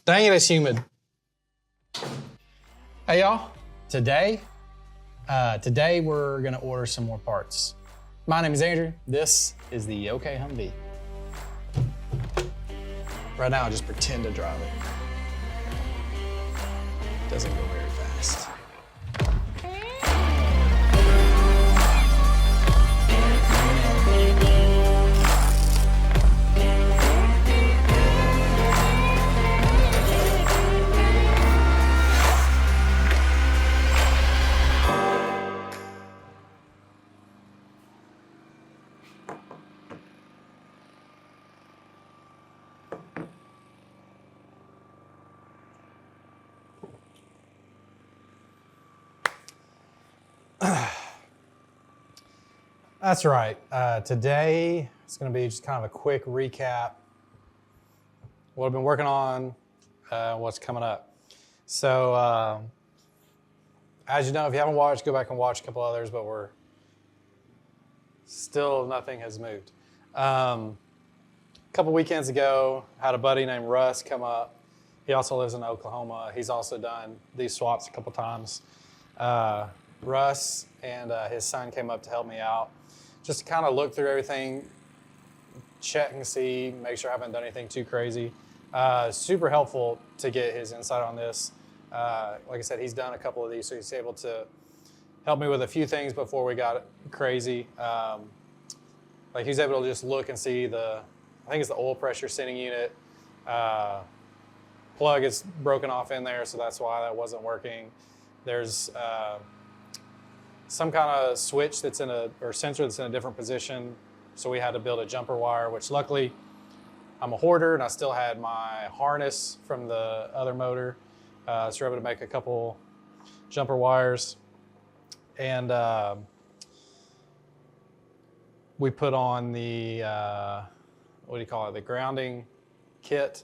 Dang it, it's humid. Hey y'all, today we're gonna order some more parts. My name is Andrew, this is the OK Humvee. Right now, I just pretend to drive it. Doesn't go very fast. That's right. Today, it's going to be just kind of a quick recap. What I've been working on, what's coming up. So, as you know, if you haven't watched, go back and watch a couple others, but nothing has moved. A couple weekends ago, I had a buddy named Russ come up. He also lives in Oklahoma. He's also done these swaps a couple times. Russ and his son came up to help me out. Just to kind of look through everything, check and see, make sure I haven't done anything too crazy. Super helpful to get his insight on this. Like I said, he's done a couple of these, so he's able to help me with a few things before we got crazy. Like he's able to just look and see I think it's the oil pressure sending unit. Plug is broken off in there, so that's why that wasn't working. There's some kind of switch or sensor that's in a different position. So we had to build a jumper wire, which luckily I'm a hoarder and I still had my harness from the other motor. So we're able to make a couple jumper wires. And we put on the, the grounding kit.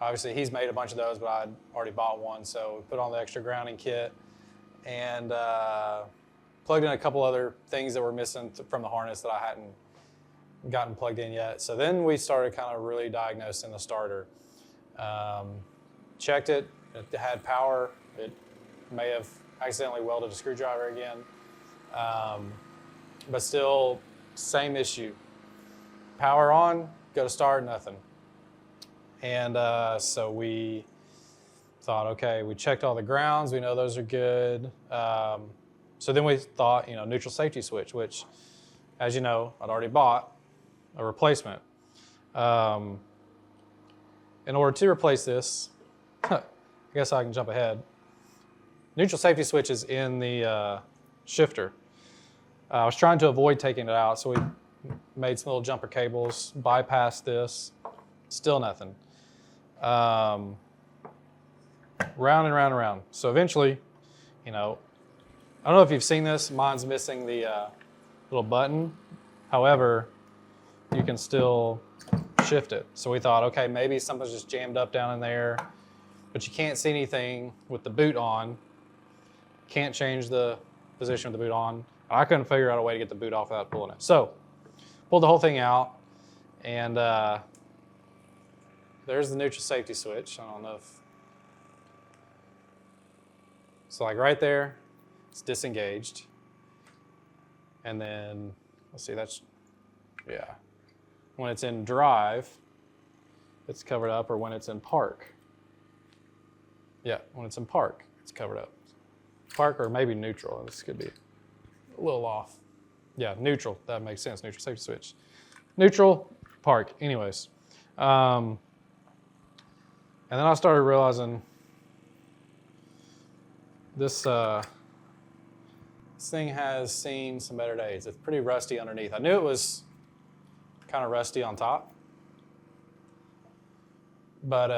Obviously he's made a bunch of those, but I'd already bought one. So we put on the extra grounding kit and plugged in a couple other things that were missing from the harness that I hadn't gotten plugged in yet. So then we started kind of really diagnosing the starter. Checked it had power. It may have accidentally welded a screwdriver again. But still, same issue. Power on, go to start, nothing. And so we thought, okay, we checked all the grounds. We know those are good. So then we thought, neutral safety switch, which, as you know, I'd already bought a replacement. In order to replace this, I guess I can jump ahead. Neutral safety switch is in the shifter. I was trying to avoid taking it out, so we made some little jumper cables, bypassed this, still nothing. Round and round and round. So eventually, I don't know if you've seen this, mine's missing the little button. However, you can still shift it. So we thought, okay, maybe something's just jammed up down in there, but you can't see anything with the boot on. Can't change the position with the boot on. I couldn't figure out a way to get the boot off without pulling it. So, pulled the whole thing out, and there's the neutral safety switch. I don't know if... So like right there, it's disengaged. And then, let's see, when it's in drive, it's covered up, or when it's in park. Yeah, when it's in park, it's covered up. Park or maybe neutral, this could be a little off. Yeah, neutral, that makes sense, neutral safety switch. Neutral, park, anyways. And then I started realizing this thing has seen some better days. It's pretty rusty underneath. I knew it was kind of rusty on top, but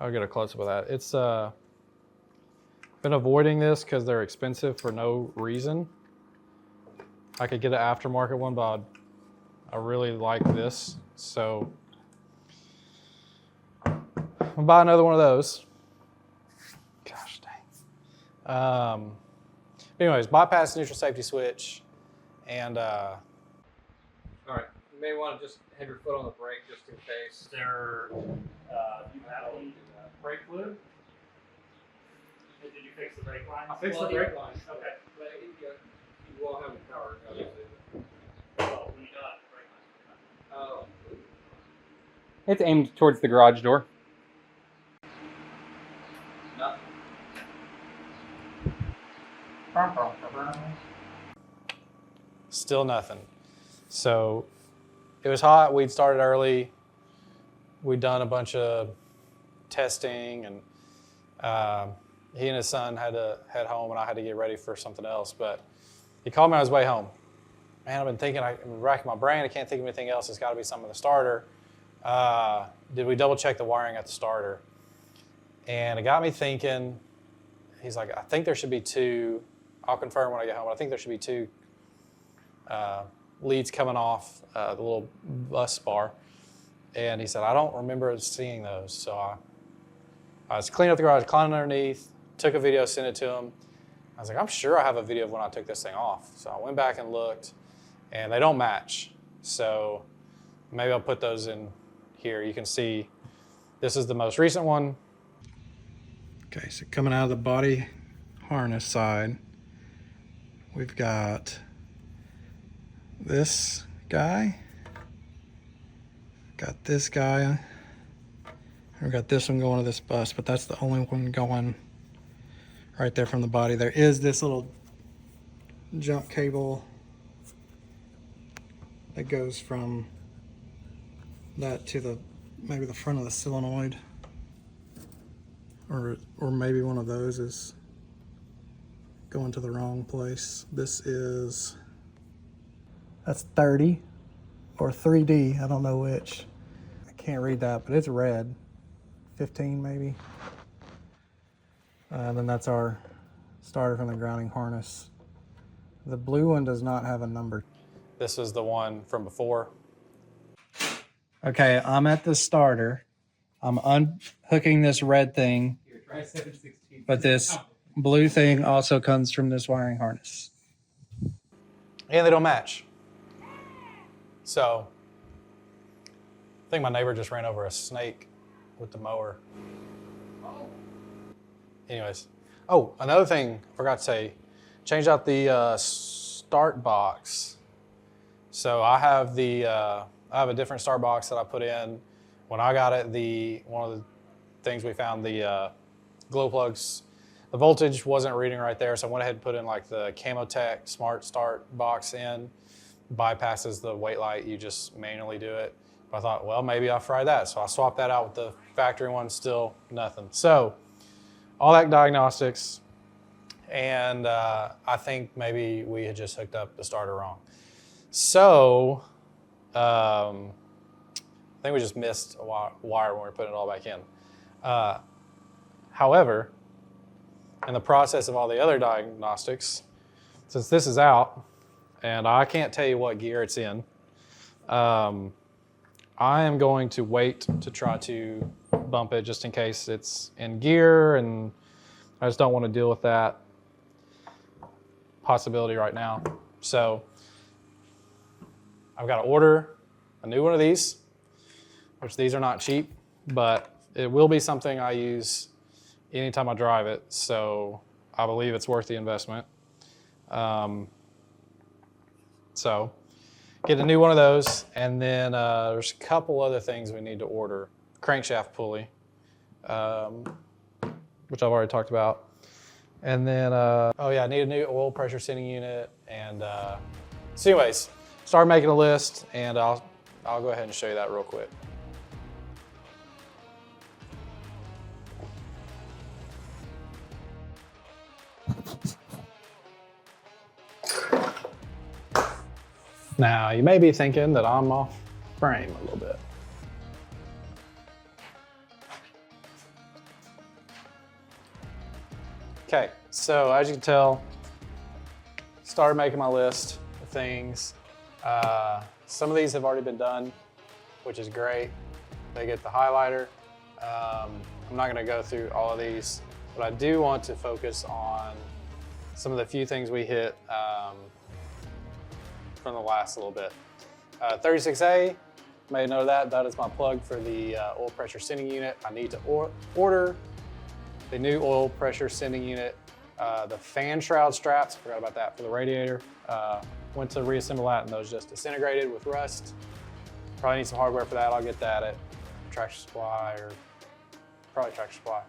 I'll get a close-up of that. It's been avoiding this because they're expensive for no reason. I could get an aftermarket one, but I really like this, so I'll buy another one of those. Gosh dang. Anyways, bypass neutral safety switch, and all right, may want to just have your foot on the brake just in case. There, you have the brake fluid? Did you fix the brake lines? I fixed the brake lines. Okay. But you won't have the power. Obviously. Well, when you got the brake lines. Oh. It's aimed towards the garage door. Nothing. Still nothing. So it was hot. We'd started early. We'd done a bunch of testing, and he and his son had to head home, and I had to get ready for something else. But he called me on his way home. Man, I've been thinking, I'm racking my brain. I can't think of anything else. It's got to be something with the starter. Did we double check the wiring at the starter? And it got me thinking. He's like, I think there should be two. I'll confirm when I get home. But I think there should be two leads coming off the little bus bar. And he said, I don't remember seeing those. So I was cleaning up the garage, climbing underneath, took a video, sent it to him. I was like, I'm sure I have a video of when I took this thing off. So I went back and looked, and they don't match. So maybe I'll put those in here. You can see this is the most recent one. Okay, so coming out of the body harness side, we've got this guy, got this guy, and we got this one going to this bus, but that's the only one going right there from the body. There is this little jump cable that goes from that to the maybe the front of the solenoid, or maybe one of those is going to the wrong place. That's 30 or 3D, I don't know which. I can't read that, but it's red. 15 maybe. And then that's our starter from the grounding harness. The blue one does not have a number. This is the one from before. Okay, I'm at the starter. I'm unhooking this red thing, but this blue thing also comes from this wiring harness. And they don't match. So, I think my neighbor just ran over a snake with the mower. Anyways. Oh, another thing I forgot to say, change out the start box. So I have a different start box that I put in. When I got it, one of the things we found, the glow plugs, the voltage wasn't reading right there, so I went ahead and put in like the Camotech Smart Start box in. Bypasses the wait light, you just manually do it. But I thought, well, maybe I'll try that. So I swapped that out with the factory one, still nothing. So all that diagnostics, and I think maybe we had just hooked up the starter wrong. So I think we just missed a wire when we were putting it all back in. However, in the process of all the other diagnostics, since this is out, and I can't tell you what gear it's in, I am going to wait to try to bump it just in case it's in gear, and I just don't want to deal with that possibility right now. So I've got to order a new one of these, which these are not cheap, but it will be something I use anytime I drive it, so I believe it's worth the investment. So get a new one of those, and then there's a couple other things we need to order. Crankshaft pulley, which I've already talked about. And then, oh yeah, I need a new oil pressure sending unit. And so anyways, start making a list, and I'll go ahead and show you that real quick. Now, you may be thinking that I'm off frame a little bit. Okay, so as you can tell, started making my list of things. Some of these have already been done, which is great. They get the highlighter. I'm not gonna go through all of these, but I do want to focus on some of the few things we hit from the last little bit. 36A, made a note of that. That is my plug for the oil pressure sending unit. I need to order the new oil pressure sending unit. The fan shroud straps, forgot about that for the radiator. Went to reassemble that and those just disintegrated with rust. Probably need some hardware for that. I'll get that at Tractor Supply or probably Tractor Supply.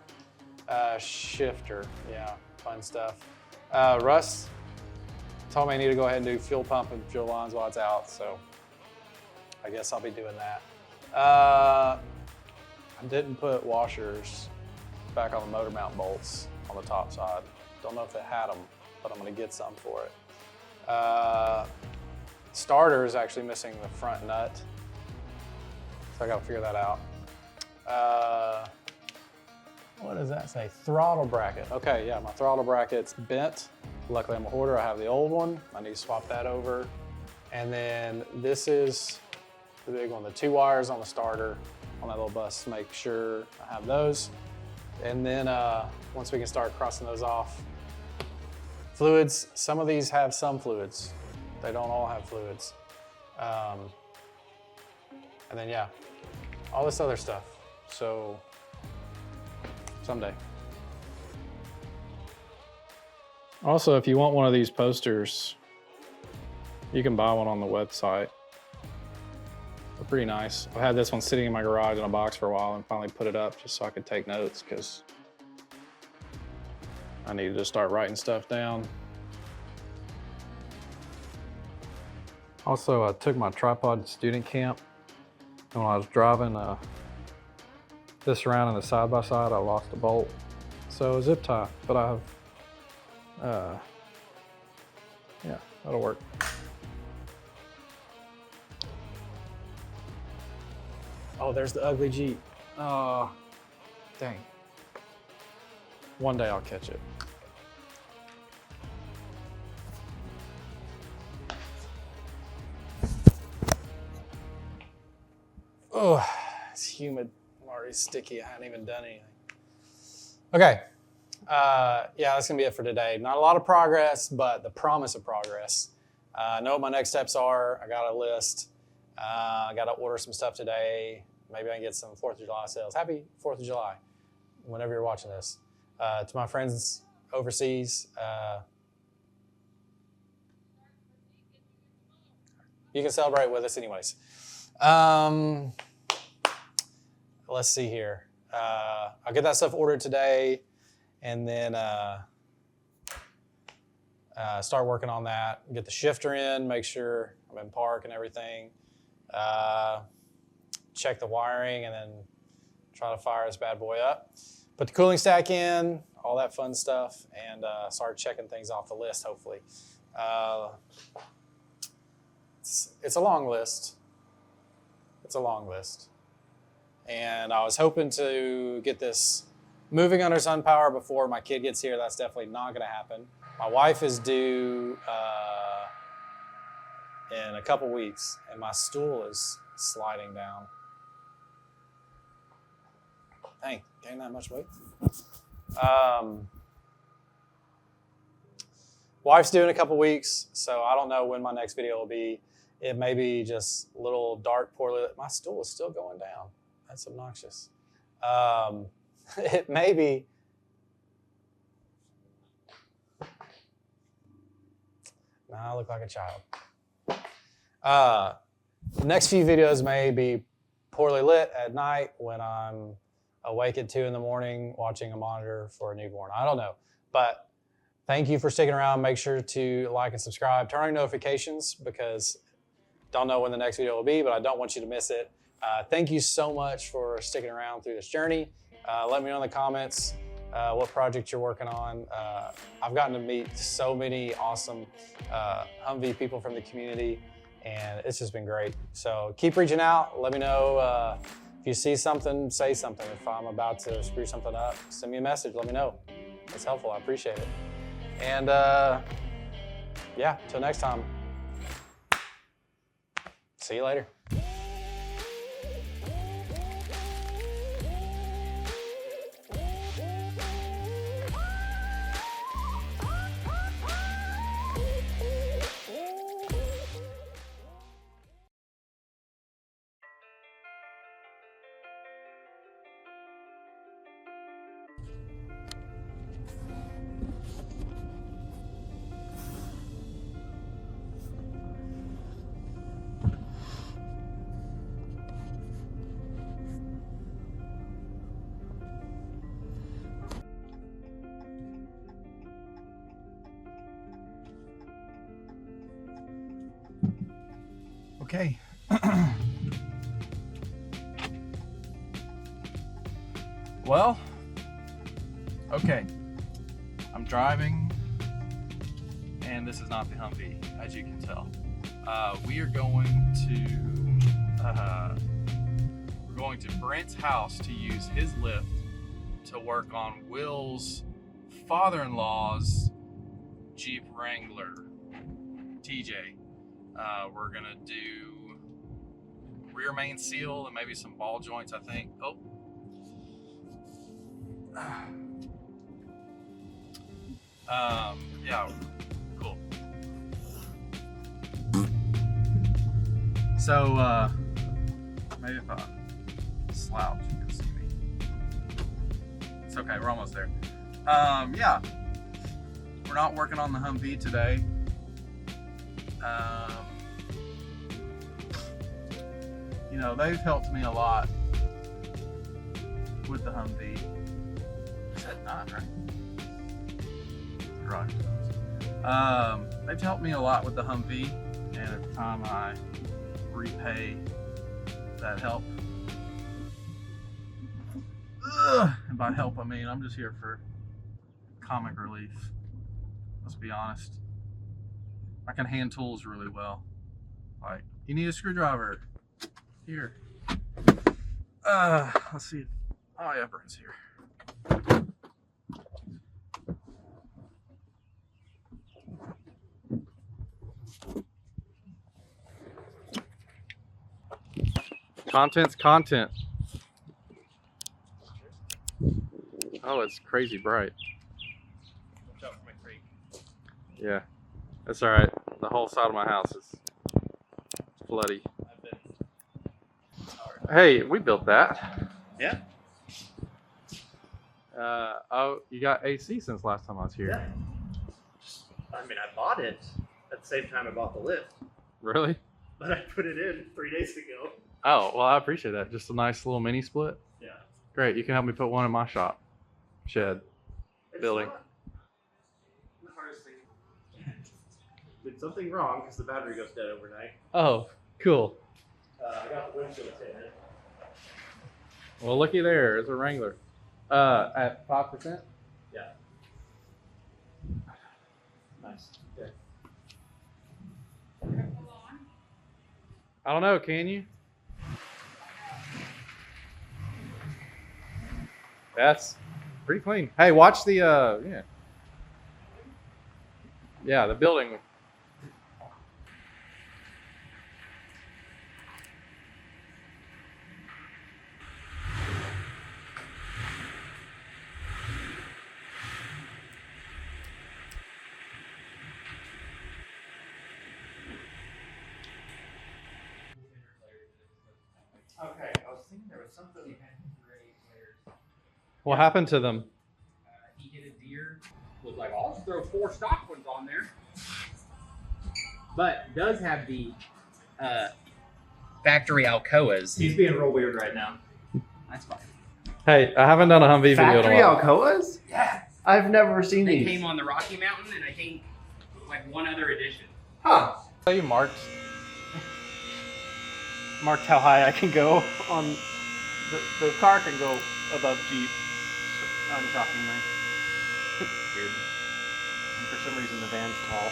Shifter, yeah, fun stuff. Russ told me I need to go ahead and do fuel pump and fuel lines while it's out, so I guess I'll be doing that. I didn't put washers back on the motor mount bolts on the top side. Don't know if they had them, but I'm gonna get some for it. Starter is actually missing the front nut, so I gotta figure that out. What does that say? Throttle bracket. Okay, yeah, my throttle bracket's bent. Luckily I'm a hoarder, I have the old one. I need to swap that over. And then this is the big one, the 2 wires on the starter on that little bus. Make sure I have those. And then once we can start crossing those off. Fluids, some of these have some fluids. They don't all have fluids. And then yeah, all this other stuff. So someday. Also, if you want one of these posters, you can buy one on the website. They're pretty nice. I've had this one sitting in my garage in a box for a while and finally put it up just so I could take notes because I needed to start writing stuff down. Also, I took my tripod to student camp, and when I was driving this around in the side-by-side, I lost a bolt. So zip tie, but I have, yeah, that'll work. Oh, there's the ugly Jeep. Oh, dang. One day I'll catch it. Oh, it's humid. I'm already sticky. I haven't even done anything. Okay. Yeah, that's gonna be it for today. Not a lot of progress, but the promise of progress. I know what my next steps are. I got a list. I got to order some stuff today. Maybe I can get some 4th of July sales. Happy 4th of July, whenever you're watching this. To my friends overseas, you can celebrate with us anyways. Let's see here. I'll get that stuff ordered today and then start working on that. Get the shifter in, make sure I'm in park and everything. Check the wiring and then try to fire this bad boy up. Put the cooling stack in, all that fun stuff, and start checking things off the list, hopefully. It's a long list. It's a long list. And I was hoping to get this moving under SunPower before my kid gets here. That's definitely not gonna happen. My wife is due in a couple weeks, and my stool is sliding down. Dang, gained that much weight? Wife's due in a couple weeks, so I don't know when my next video will be. It may be just little dark, poorly lit. My stool is still going down. That's obnoxious. It may be. Nah, I look like a child. The next few videos may be poorly lit at night when I'm awake at 2 in the morning watching a monitor for a newborn. I don't know. But thank you for sticking around. Make sure to like and subscribe. Turn on notifications because don't know when the next video will be, but I don't want you to miss it. Thank you so much for sticking around through this journey. Let me know in the comments what project you're working on. I've gotten to meet so many awesome Humvee people from the community, and it's just been great. So keep reaching out. Let me know if you see something, say something. If I'm about to screw something up, send me a message. Let me know. It's helpful. I appreciate it. And yeah, till next time. See you later. Okay. Well, okay. I'm driving, and this is not the Humvee, as you can tell. We are going to Brent's house to use his lift to work on Will's father-in-law's Jeep Wrangler, TJ. We're gonna do rear main seal and maybe some ball joints, I think. Oh. Yeah, cool. So, maybe if I slouch, you can see me. It's okay, we're almost there. Yeah, we're not working on the Humvee today. You know, they've helped me a lot with the Humvee. Is that not right? Right. They've helped me a lot with the Humvee, and at the time I repay that help. And by help I mean I'm just here for comic relief. Let's be honest. I can hand tools really well. Like, you need a screwdriver. Here. Let's see. Oh yeah, Brent's here. Content's content. Oh, it's crazy bright. Watch out for my creek. Yeah, that's all right. The whole side of my house is floody. Hey, we built that. Yeah. Oh, you got AC since last time I was here. Yeah. I mean, I bought it at the same time I bought the lift, Really? but I put it in 3 days ago. Oh, well, I appreciate that. Just a nice little mini split. Yeah. Great. You can help me put one in my shop. Shed. It's Building. not the hardest thing. Did something wrong because the battery goes dead overnight. Oh, cool. I got the windshield tinted. Well, looky there. It's a Wrangler. At 5%? Yeah. Nice. Okay. I don't know. Can you? That's pretty clean. Hey, watch the, yeah. Yeah, the building. Okay, I was thinking there was something. What happened to them? He hit a deer. Was like, I'll just throw 4 stock ones on there. But does have the factory Alcoas. He's being real weird right now. That's fine. Hey, I haven't done a Humvee video in Factory a while. Alcoas? Yeah. I've never seen They these. came on the Rocky Mountain, and I think like one other edition. Huh. You marked. Marked how high I can go on the car can go above Jeep, unshockingly. Weird. And for some reason the van's tall.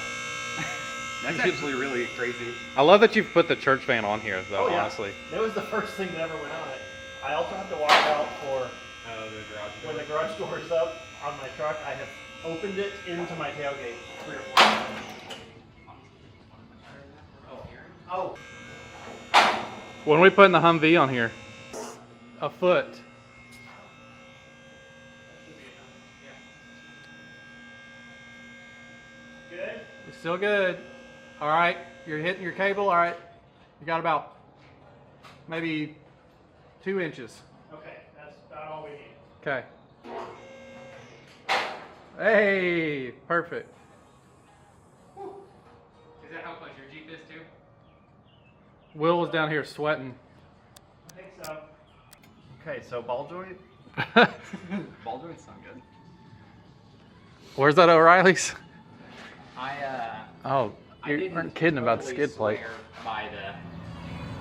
That's actually really crazy. I love that you've put the church van on here, though, Oh, yeah. honestly. That was the first thing that ever went on it. I also have to watch out for Oh, the garage. when the garage door is up on my truck. I have opened it into my tailgate 3 or 4 times. Oh. When are we putting the Humvee on here? A foot. Good? You're still good. All right, you're hitting your cable. All right, you got about maybe 2 inches. Okay, that's about all we need. Okay. Hey, perfect. Is that how close your Jeep is too? Will was down here sweating. I think so. Okay, so ball joint? Ball joints sound good. Where's that O'Reilly's? I Oh, I you didn't aren't kidding about the totally skid plate. swear by the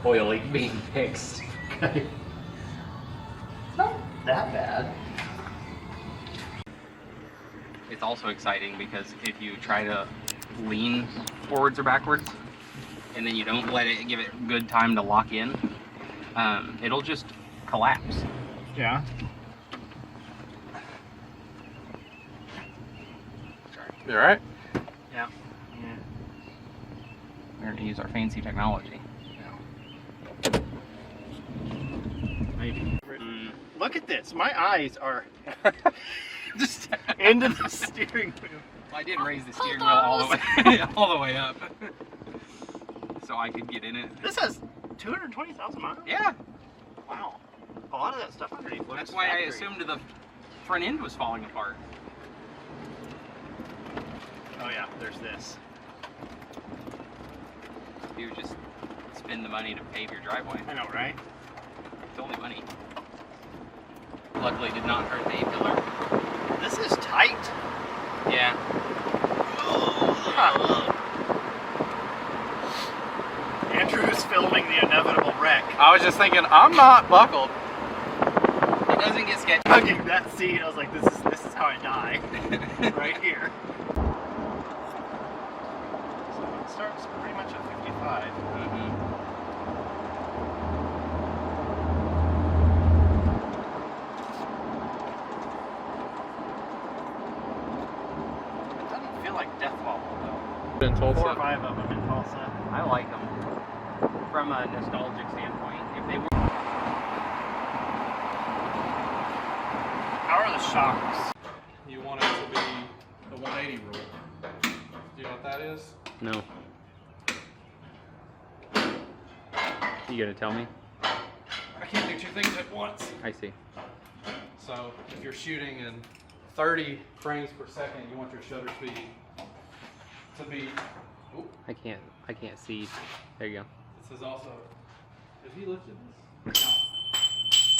oil leak being fixed. It's not that bad. It's also exciting because if you try to lean forwards or backwards, and then you don't let it give it good time to lock in, it'll just collapse. Yeah. You all right? Yeah. We're gonna use our fancy technology. Look at this. My eyes are just into the steering wheel. Well, I did raise the steering wheel all the way up, so I could get in it. This has 220,000 miles? Yeah. Wow. A lot of that stuff underneath looks That's why I factory. assumed the front end was falling apart. Oh yeah, there's this. You would just spend the money to pave your driveway. I know, right? It's only money. Luckily, did not hurt the A-pillar. This is tight. Yeah. Andrew's filming the inevitable wreck. I was just thinking, I'm not buckled. It doesn't get sketchy. Hugging that seat, I was like, this is how I die. Right here. So it starts pretty much at 55. It doesn't feel like Death Wobble though. Been told 4 or so. 5 of them in Tulsa. I like them from a nostalgic standpoint. If they were How are the shocks? You want it to be the 180 rule. Do you know what that is? no. You gonna tell me? I can't do 2 things at once. I see. So if you're shooting in 30 frames per second, you want your shutter speed to be. Oop, I can't see. There you go. this is also. Is he lifted this? No.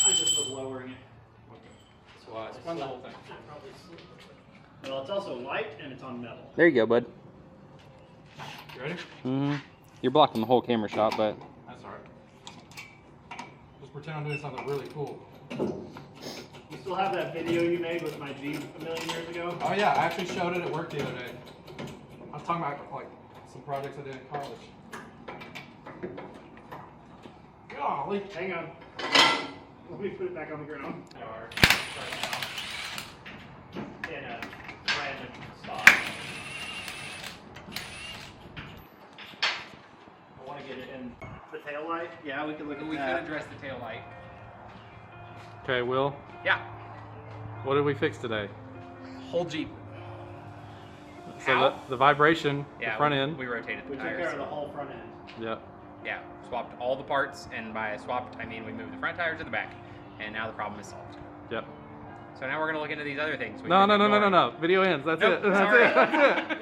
I just was lowering it. That's why. Explain the whole thing. Well, it's also light and it's on metal. There you go, bud. You ready? Mm-hmm. You're blocking the whole camera shot, but That's alright. Just pretend I'm doing something really cool. You still have that video you made with my Jeep a million years ago? Oh yeah, I actually showed it at work the other day. I was talking about like some projects I did in college. Golly. Hang on. Let me put it back on the ground. In a random spot. I want to get it in the tail light. Yeah, we could look at we could that. address the tail light. Okay, Will. Yeah. What did we fix today? Whole Jeep. So How? the vibration, Yeah, the front end. We rotated the We took care tires. of the whole front end. Yep. Yeah, swapped all the parts, and by swapped I mean we moved the front tires to the back, and now the problem is solved. Yep. So now we're gonna look into these other things. No. Video ends. That's Nope, it. That's sorry. it. That's it.